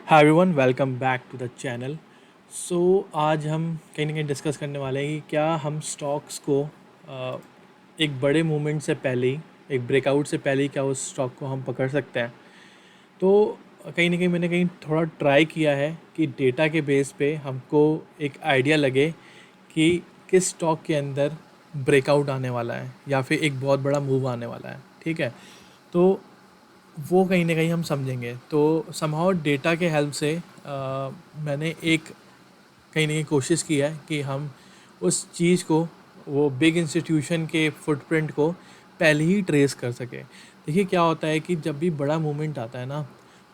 Hi everyone, welcome back to the channel. So आज हम कहीं ना कहीं डिस्कस करने वाले हैं कि क्या हम स्टॉक्स को एक बड़े मूवमेंट से पहले ही, एक ब्रेकआउट से पहले ही क्या उस स्टॉक को हम पकड़ सकते हैं। तो कहीं ना कहीं मैंने कहीं थोड़ा ट्राई किया है कि डेटा के बेस पे हमको एक आइडिया लगे कि किस स्टॉक के अंदर ब्रेकआउट आने वाला है या फिर एक बहुत बड़ा मूव आने वाला है। ठीक है, तो वो कहीं ना कहीं हम समझेंगे। तो समहाउ डेटा के हेल्प से मैंने एक कहीं ना कहीं कोशिश की है कि हम उस चीज़ को, वो बिग इंस्टीट्यूशन के फुटप्रिंट को पहले ही ट्रेस कर सके। देखिए क्या होता है कि जब भी बड़ा मूवमेंट आता है ना,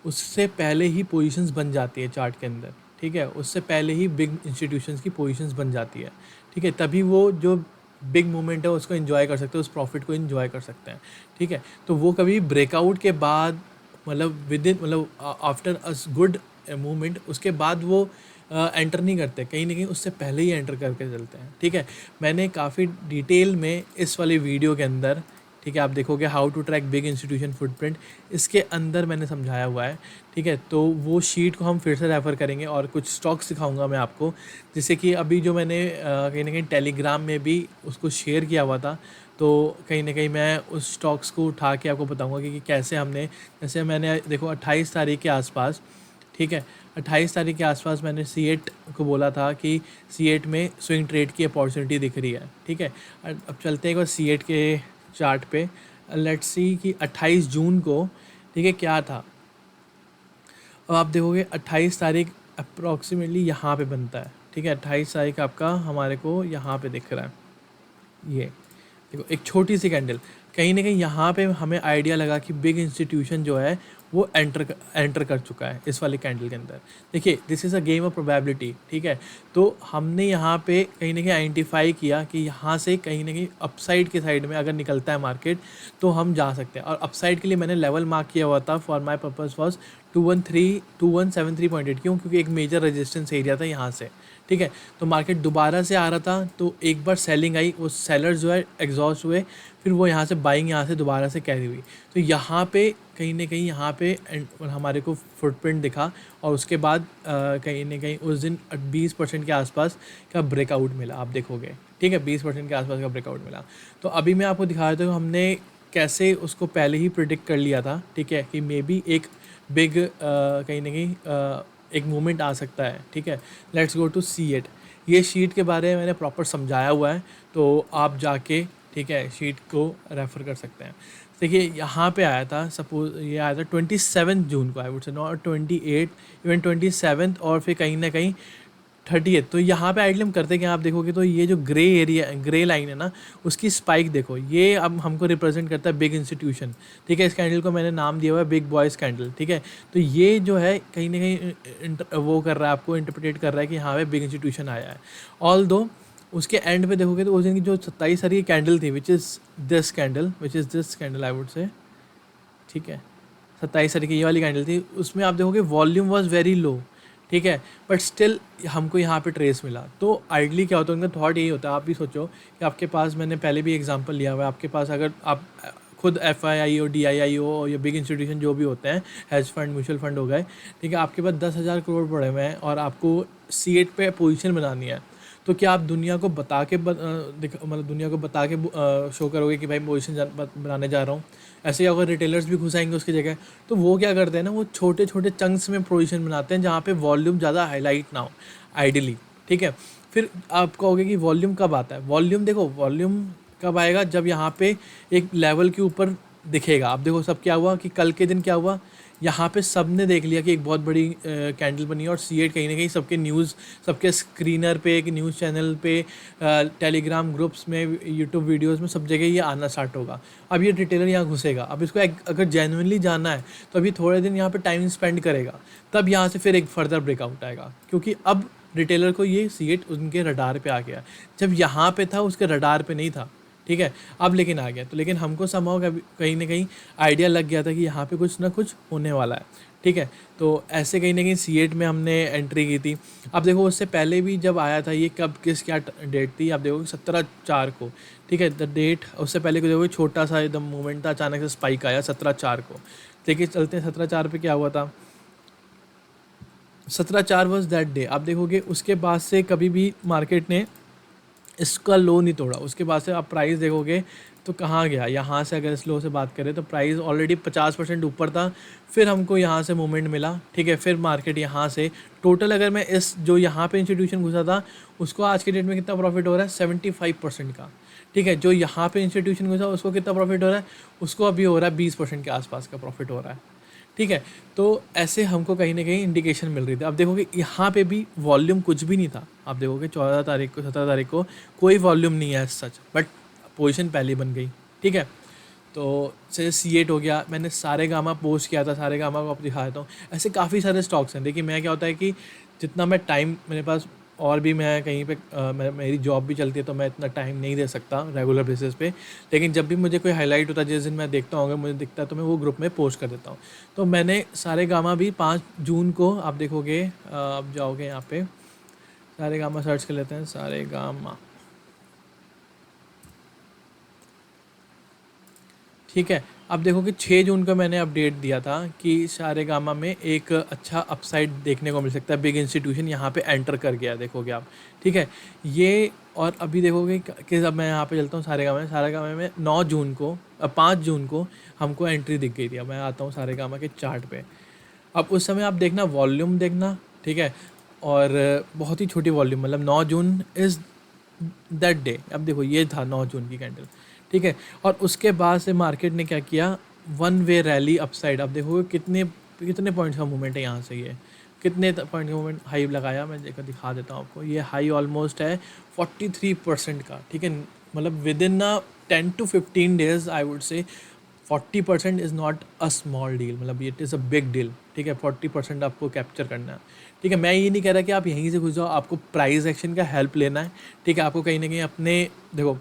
उससे पहले ही पोजीशंस बन जाती है चार्ट के अंदर। ठीक है, उससे पहले ही बिग इंस्टीट्यूशंस की पोजीशंस बन जाती है। ठीक है, तभी वो जो बिग मूवमेंट है उसको एंजॉय कर सकते हैं, उस प्रॉफिट को एंजॉय कर सकते हैं। ठीक है, तो वो कभी ब्रेकआउट के बाद, मतलब विद इन, मतलब आफ्टर अ गुड मूवमेंट, उसके बाद वो एंटर नहीं करते, कहीं ना कहीं उससे पहले ही एंटर करके चलते हैं। ठीक है, मैंने काफ़ी डिटेल में इस वाले वीडियो के अंदर, ठीक है, आप देखोगे how to track big institution footprint, इसके अंदर मैंने समझाया हुआ है। ठीक है, तो वो शीट को हम फिर से रेफ़र करेंगे और कुछ स्टॉक्स दिखाऊंगा मैं आपको, जैसे कि अभी जो मैंने कहीं ना कहीं टेलीग्राम में भी उसको शेयर किया हुआ था। तो कहीं ना कहीं मैं उस स्टॉक्स को उठा के आपको बताऊंगा कि कैसे हमने, जैसे मैंने देखो 28 तारीख के आसपास, ठीक है, 28 तारीख के आसपास मैंने C8 को बोला था कि C8 में स्विंग ट्रेड की अपॉर्चुनिटी दिख रही है। ठीक है, अब चलते हैं एक बार C8 के चार्ट पे। लेट्स सी कि 28 जून को, ठीक है, क्या था। अब आप देखोगे 28 तारीख अप्रॉक्सीमेटली यहाँ पे बनता है। ठीक है, 28 तारीख आपका हमारे को यहाँ पे दिख रहा है। ये देखो एक छोटी सी कैंडल, कहीं ना कहीं यहाँ पे हमें आइडिया लगा कि बिग इंस्टीट्यूशन जो है वो एंटर कर चुका है इस वाली कैंडल के अंदर। देखिए this is a game of probability. ठीक है, तो हमने यहाँ पे कहीं ना कहीं आइडेंटिफाई किया कि यहाँ से कहीं ना कहीं अपसाइड के साइड में अगर निकलता है मार्केट तो हम जा सकते हैं। और अपसाइड के लिए मैंने लेवल मार्क किया हुआ था, फॉर माई पर्पज़ वॉज 2173.8। क्यों? क्योंकि एक मेजर रेजिस्टेंस एरिया था यहाँ से। ठीक है, तो मार्केट दोबारा से आ रहा था, तो एक बार सेलिंग आई, वो सेलर्स जो है एग्जॉस्ट हुए, फिर वो यहाँ से बाइंग यहाँ से दोबारा से कैरी हुई। तो यहाँ पे कहीं ना कहीं यहाँ पे हमारे को फुटप्रिंट दिखा, और उसके बाद कहीं ना कहीं उस दिन 20% के आसपास का ब्रेकआउट मिला, आप देखोगे। ठीक है, 20% के आसपास का ब्रेकआउट मिला। तो अभी मैं आपको दिखा देता हूँ हमने कैसे उसको पहले ही प्रिडिक्ट कर लिया था। ठीक है, कि मे बी एक बिग कहीं ना कहीं एक मूवमेंट आ सकता है। ठीक है, लेट्स गो टू C8। ये शीट के बारे में मैंने प्रॉपर समझाया हुआ है, तो आप जाके, ठीक है, शीट को रेफ़र कर सकते हैं। देखिए यहाँ पे आया था, सपोज ये आया था 27 जून को, आई वुड से नॉट 28, इवन 27, और फिर कहीं ना कहीं 30th। तो यहाँ पे आइटम करते क्या, आप देखोगे तो ये जो ग्रे एरिया, ग्रे लाइन है ना, उसकी स्पाइक देखो, ये अब हमको रिप्रेजेंट करता है बिग इंस्टीट्यूशन। ठीक है, इस कैंडल को मैंने नाम दिया हुआ है बिग बॉयज़ कैंडल। ठीक है, तो ये जो है कहीं ना कहीं वो कर रहा है, आपको इंटरप्रेट कर रहा है कि यहाँ पे बिग इंस्टीट्यूशन आया है। ऑल दो उसके एंड पे देखोगे तो उस दिन की जो 27 तारीख की कैंडल थी, which is this candle, I would से। ठीक है, 27 तारीख की ये वाली कैंडल थी, उसमें आप देखोगे वॉल्यूम वॉज वेरी लो। ठीक है, बट स्टिल हमको यहाँ पे ट्रेस मिला। तो आइडली क्या होता है, उनका थॉट यही होता है, आप भी सोचो कि आपके पास, मैंने पहले भी एग्जांपल लिया हुआ है, आपके पास अगर आप खुद FII हो, DII हो, या बिग इंस्टीट्यूशन जो भी होते हैं, हेज फंड, म्यूचुअल फंड हो गए, ठीक है, आपके पास 10,000 करोड़ पड़े हुए हैं और आपको C8 पे पोजीशन बनानी है, तो क्या आप दुनिया को बता के मतलब दुनिया को बता के शो करोगे कि भाई पोजीशन बनाने जा रहा हूँ? ऐसे ही अगर रिटेलर्स भी घुस आएंगे उसकी जगह, तो वो क्या करते हैं ना, वो छोटे छोटे चंक्स में पोजीशन बनाते हैं जहाँ पे वॉल्यूम ज़्यादा हाईलाइट ना हो, आइडियली। ठीक है, फिर आप कहोगे कि वॉल्यूम कब आता है? वॉल्यूम देखो, वॉल्यूम कब आएगा, जब यहाँ पे एक लेवल के ऊपर दिखेगा। अब देखो सब क्या हुआ कि कल के दिन क्या हुआ, यहाँ पे सब ने देख लिया कि एक बहुत बड़ी कैंडल बनी है, और C8 कहीं ना कहीं सबके न्यूज़, सबके स्क्रीनर पे, एक न्यूज़ चैनल पे, टेलीग्राम ग्रुप्स में, यूट्यूब वीडियोस में, सब जगह ये आना स्टार्ट होगा। अब ये रिटेलर यहाँ घुसेगा, अब इसको अगर जेन्युइनली जानना है तो अभी थोड़े दिन यहाँ पे टाइम स्पेंड करेगा, तब यहाँ से फिर एक फर्दर ब्रेकआउट आएगा, क्योंकि अब रिटेलर को ये C8 उनके रडार पे आ गया। जब यहाँ पे था उसके रडार पे नहीं था। ठीक है, अब लेकिन आ गया, तो लेकिन हमको समहाउ कहीं ना कहीं आइडिया लग गया था कि यहाँ पे कुछ ना कुछ होने वाला है। ठीक है, तो ऐसे कहीं ना कहीं C8 में हमने एंट्री की थी। अब देखो उससे पहले भी जब आया था ये, कब, किस, क्या डेट थी, आप देखो 17/4 को। ठीक है, द डेट, उससे पहले को देखो छोटा सा एकदम मूवमेंट था, अचानक से स्पाइक आया 17/4 को। देखिए चलते हैं 17/4 पे क्या हुआ था। 17/4 वॉज दैट डे। आप देखोगे उसके बाद से कभी भी मार्केट ने इसका लो नहीं तोड़ा। उसके बाद से आप प्राइस देखोगे तो कहाँ गया, यहाँ से अगर इस लो से बात करें तो प्राइस ऑलरेडी 50% ऊपर था, फिर हमको यहाँ से मूवमेंट मिला, ठीक है, फिर मार्केट यहाँ से टोटल अगर मैं इस जो यहाँ पे इंस्टीट्यूशन घुसा था उसको आज के डेट में कितना प्रॉफिट हो रहा है, 75% का, ठीक है। जो यहाँ पे इंस्टीट्यूशन घुसा उसको कितना प्रॉफिट हो रहा है, उसको अभी हो रहा है 20% के आसपास का प्रॉफिट हो रहा है, ठीक है। तो ऐसे हमको कहीं ना कहीं इंडिकेशन मिल रही थी। अब देखोगे यहाँ पे भी वॉल्यूम कुछ भी नहीं था। आप देखोगे 14 तारीख को 17 तारीख को कोई वॉल्यूम नहीं है सच, बट पोजीशन पहले बन गई, ठीक है। तो जैसे C8 हो गया, मैंने सारे गामा पोस्ट किया था, सारे गामा को आप दिखा देता हूँ। ऐसे काफ़ी सारे स्टॉक्स हैं। देखिए मैं क्या होता है कि जितना मैं टाइम मेरे पास, और भी मैं कहीं पे मेरी जॉब भी चलती है तो मैं इतना टाइम नहीं दे सकता रेगुलर बेसिस पे, लेकिन जब भी मुझे कोई हाईलाइट होता है जिस दिन मैं देखता हूँ, अगर मुझे दिखता है तो मैं वो ग्रुप में पोस्ट कर देता हूँ। तो मैंने सारे गामा भी 5 जून को, आप देखोगे आप जाओगे यहाँ पे सारे गामा सर्च कर लेते हैं, सारे गामा, ठीक है। अब देखो कि 6 जून को मैंने अपडेट दिया था कि सारेगामा में एक अच्छा अपसाइड देखने को मिल सकता है, बिग इंस्टीट्यूशन यहाँ पे एंटर कर गया, देखोगे आप, ठीक है। ये और अभी देखोगे कि जब मैं यहाँ पे चलता हूँ सारेगामा में 9 जून को 5 जून को हमको एंट्री दिख गई थी। अब मैं आता हूँ सारेगामा के चार्ट पे। अब उस समय आप देखना वॉल्यूम देखना, ठीक है, और बहुत ही छोटी वॉल्यूम, मतलब 9 जून इज़ दैट डे। अब देखो ये था 9 जून की कैंडल, ठीक है। और उसके बाद से मार्केट ने क्या किया, वन वे रैली अपसाइड। अब देखो कितने कितने पॉइंट्स का मूवमेंट है यहाँ से, ये कितने पॉइंट का मूवमेंट, हाई लगाया मैं देखकर दिखा देता हूँ आपको। ये हाई ऑलमोस्ट है 43% का, ठीक है। मतलब within 10 to 15 days I would say 40% is not a small deal, मतलब it is a big deal, ठीक है। 40% आपको कैप्चर करना है, ठीक है। मैं ये नहीं कह रहा कि आप यहीं से घुस जाओ, आपको प्राइस एक्शन का हेल्प लेना है, ठीक है। आपको कहीं ना कहीं अपने, देखो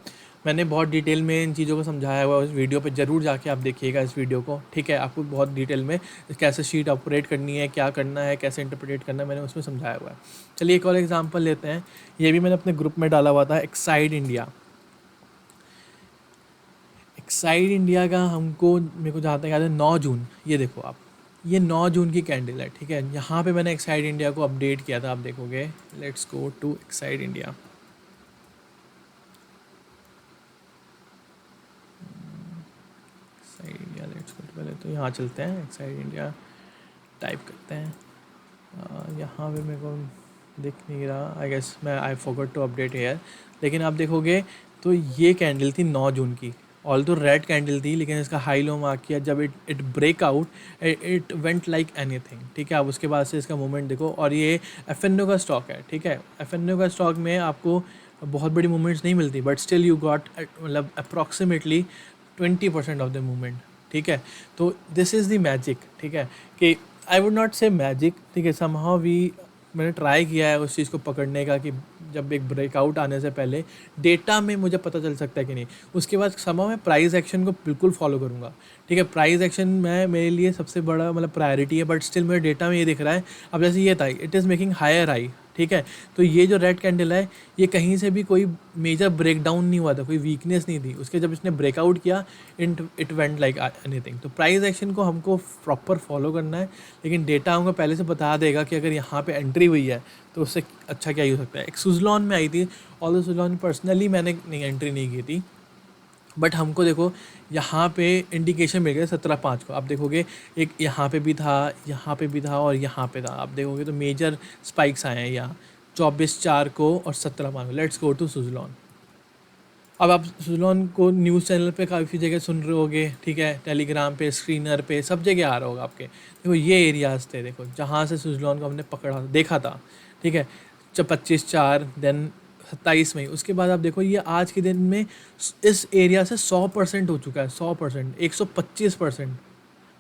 मैंने बहुत डिटेल में इन चीज़ों को समझाया हुआ है उस वीडियो पे, ज़रूर जाके आप देखिएगा इस वीडियो को, ठीक है। आपको बहुत डिटेल में कैसे शीट ऑपरेट करनी है, क्या करना है, कैसे इंटरप्रेट करना है, मैंने उसमें समझाया हुआ है। चलिए एक और एग्जांपल लेते हैं। ये भी मैंने अपने ग्रुप में डाला हुआ था, एक्साइड इंडिया। एक्साइड इंडिया का हमको, मेरे को जहाँ तक याद है 9 जून, ये देखो आप, ये 9 जून की कैंडल है, ठीक है। यहाँ पे मैंने एक्साइड इंडिया को अपडेट किया था, आप देखोगे। Let's go to Exide India. Exide India, let's go, पहले तो यहाँ चलते हैं, एक्साइड इंडिया टाइप करते हैं। यहाँ पे मेरे को दिख नहीं रहा, आई गेस मैं I forgot to update here. लेकिन आप देखोगे तो ये कैंडल थी 9 जून की, ऑल तो रेड कैंडल थी, लेकिन इसका हाई लो मार्क किया जब it break out, it went like anything, ठीक है। आप उसके बाद से इसका मूवमेंट देखो, और ये एफ का स्टॉक है, ठीक है। एफ का स्टॉक में आपको बहुत बड़ी मूवमेंट्स नहीं मिलती, बट स्टिल यू गॉट मतलब अप्रॉक्सीमेटली 20% ऑफ द मूवमेंट, ठीक है। तो दिस इज़ द मैजिक, ठीक है, कि आई वुड नॉट से मैजिक, ठीक है, समहाउ वी, मैंने ट्राई किया है उस चीज़ को पकड़ने का कि जब एक ब्रेकआउट आने से पहले डेटा में मुझे पता चल सकता है कि नहीं। उसके बाद समहाउ मैं प्राइस एक्शन को बिल्कुल फॉलो करूँगा, ठीक है। प्राइस एक्शन मैं, मेरे लिए सबसे बड़ा मतलब प्रायोरिटी है, बट स्टिल मेरे डेटा में ये दिख रहा है। अब जैसे ये था, it is making higher high, ठीक है। तो ये जो रेड कैंडल है, ये कहीं से भी कोई मेजर ब्रेकडाउन नहीं हुआ था, कोई वीकनेस नहीं थी उसके, जब इसने ब्रेकआउट किया इट वेंट लाइक एनीथिंग। तो प्राइस एक्शन को हमको प्रॉपर फॉलो करना है, लेकिन डेटा हमको पहले से बता देगा कि अगर यहाँ पे एंट्री हुई है तो उससे अच्छा क्या ही हो सकता है। एक सुजलॉन में आई थी, और सुजलॉन पर्सनली मैंने नहीं एंट्री नहीं की थी, बट हमको देखो यहाँ पे इंडिकेशन मिल गया 17/5 को। आप देखोगे एक यहाँ पे भी था, यहाँ पे भी था, और यहाँ पे था। आप देखोगे तो मेजर स्पाइक्स आए हैं यहाँ 24/4 को और 17/5 को। Let's go to Suzlon. अब आप सुजलॉन को न्यूज़ चैनल पे काफ़ी जगह सुन रहे होगे, ठीक है, टेलीग्राम पे, स्क्रीनर पे, सब जगह आ रहा होगा आपके। देखो ये एरियाज़ थे, देखो जहाँ से सुजलॉन को हमने पकड़ा देखा था, ठीक है। 25/4, देन 27 मई। उसके बाद आप देखो ये आज के दिन में इस एरिया से 100% हो चुका है, 100%, 125%।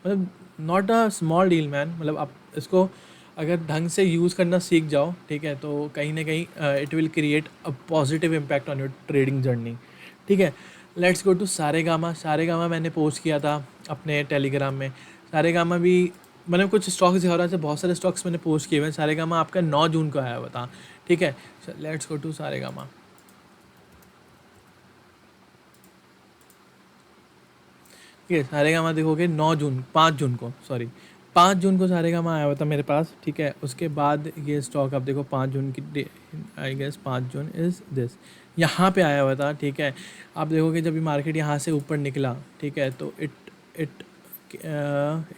मतलब not a small deal man. मतलब आप इसको अगर ढंग से यूज़ करना सीख जाओ, ठीक है, तो कहीं ना कहीं it will create a positive impact on your trading journey, ठीक है। Let's go to Saregama. Saregama मैंने पोस्ट किया था अपने टेलीग्राम में। सारेगामा भी मैंने कुछ स्टॉक्स दिखा रहा है, बहुत सारे स्टॉक्स मैंने पोस्ट किए हुए हैं। सारेगामा आपका 9 जून को आया हुआ था, ठीक है। Let's go to Saregama. ठीक है, सारेगामा देखोगे 9 जून, 5 जून को, सॉरी 5 जून को सारेगामा आया हुआ था मेरे पास, ठीक है। उसके बाद ये स्टॉक आप देखो 5 जून की day, I guess 5 June is this, यहाँ पे आया हुआ था, ठीक है। आप देखोगे जब ये मार्केट यहाँ से ऊपर निकला, ठीक है, तो इट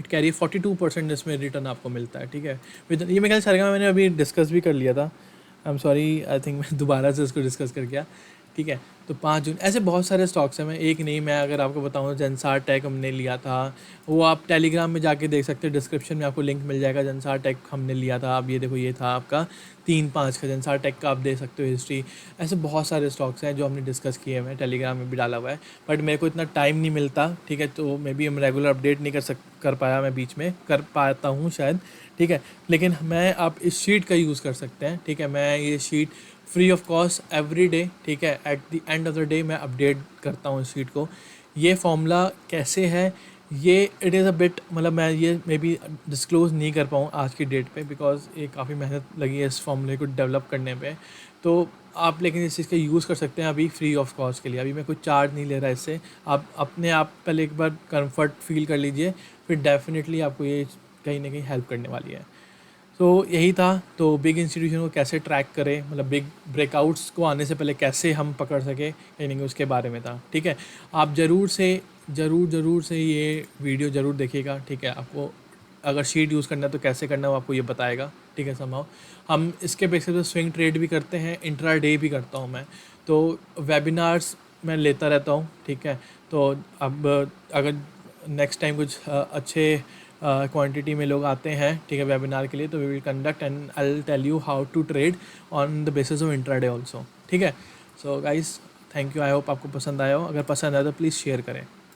कैरी 42% इसमें रिटर्न आपको मिलता है, ठीक है। विद ये मेरे ख्याल सारेगामा मैंने अभी डिस्कस भी कर लिया था, I am sorry, I think मैं दोबारा से इसको डिस्कस कर गया, ठीक है। तो 5 जून, ऐसे बहुत सारे स्टॉक्स हैं, मैं एक नहीं, मैं अगर आपको बताऊँ जेंसार टेक हमने लिया था, वो आप टेलीग्राम में जाके देख सकते हैं, डिस्क्रिप्शन में आपको लिंक मिल जाएगा। जेंसार टेक हमने लिया था, आप ये देखो, ये था आपका 3-5 का जेंसार टेक का, आप देख सकते हो हिस्ट्री। ऐसे बहुत सारे स्टॉक्स हैं जो हमने डिस्कस किए हैं, टेलीग्राम में भी डाला हुआ है, बट मेरे को इतना टाइम नहीं मिलता, ठीक है, तो मे बी हम रेगुलर अपडेट नहीं कर पाया, मैं बीच में कर पाता हूँ शायद, ठीक है। लेकिन मैं आप इस शीट का यूज़ कर सकते हैं, ठीक है। मैं ये sheet free of cost every day, ठीक है, at the end of the day मैं अपडेट करता हूँ इस शीट को। ये फॉर्मूला कैसे है, ये इट इज़ अ बिट, मतलब मैं ये मे बी डिस्क्लोज़ नहीं कर पाऊँ आज की डेट पे, बिकॉज ये काफ़ी मेहनत लगी है इस फॉर्मूले को डेवलप करने पे। तो आप लेकिन इस चीज़ का यूज़ कर सकते हैं अभी फ्री ऑफ कॉस्ट के लिए, अभी मैं कुछ चार्ज नहीं ले रहा इससे। आप अपने आप पहले एक बार कंफर्ट फील कर लीजिए, फिर डेफिनेटली आपको ये कहीं ना कहीं हेल्प करने वाली है। तो यही था, तो बिग इंस्टीट्यूशन को कैसे ट्रैक करें, मतलब बिग ब्रेकआउट्स को आने से पहले कैसे हम पकड़ सके, यानी कि उसके बारे में था, ठीक है। आप ज़रूर से ये वीडियो ज़रूर देखिएगा, ठीक है। आपको अगर शीट यूज़ करना है तो कैसे करना है वो आपको ये बताएगा, ठीक है। समझाओ, हम इसके बेसिस पे स्विंग ट्रेड भी करते हैं, इंट्रा डे भी करता हूँ मैं, तो वेबिनार्स मैं लेता रहता हूँ, ठीक है। तो अब अगर नेक्स्ट टाइम कुछ अच्छे क्वांटिटी में लोग आते हैं, ठीक है, वेबिनार के लिए, तो we will conduct and I will tell you how to trade on the basis of intraday also, ठीक है। So guys, thank you, I hope आपको पसंद आया हो। अगर पसंद आया तो प्लीज़ शेयर करें।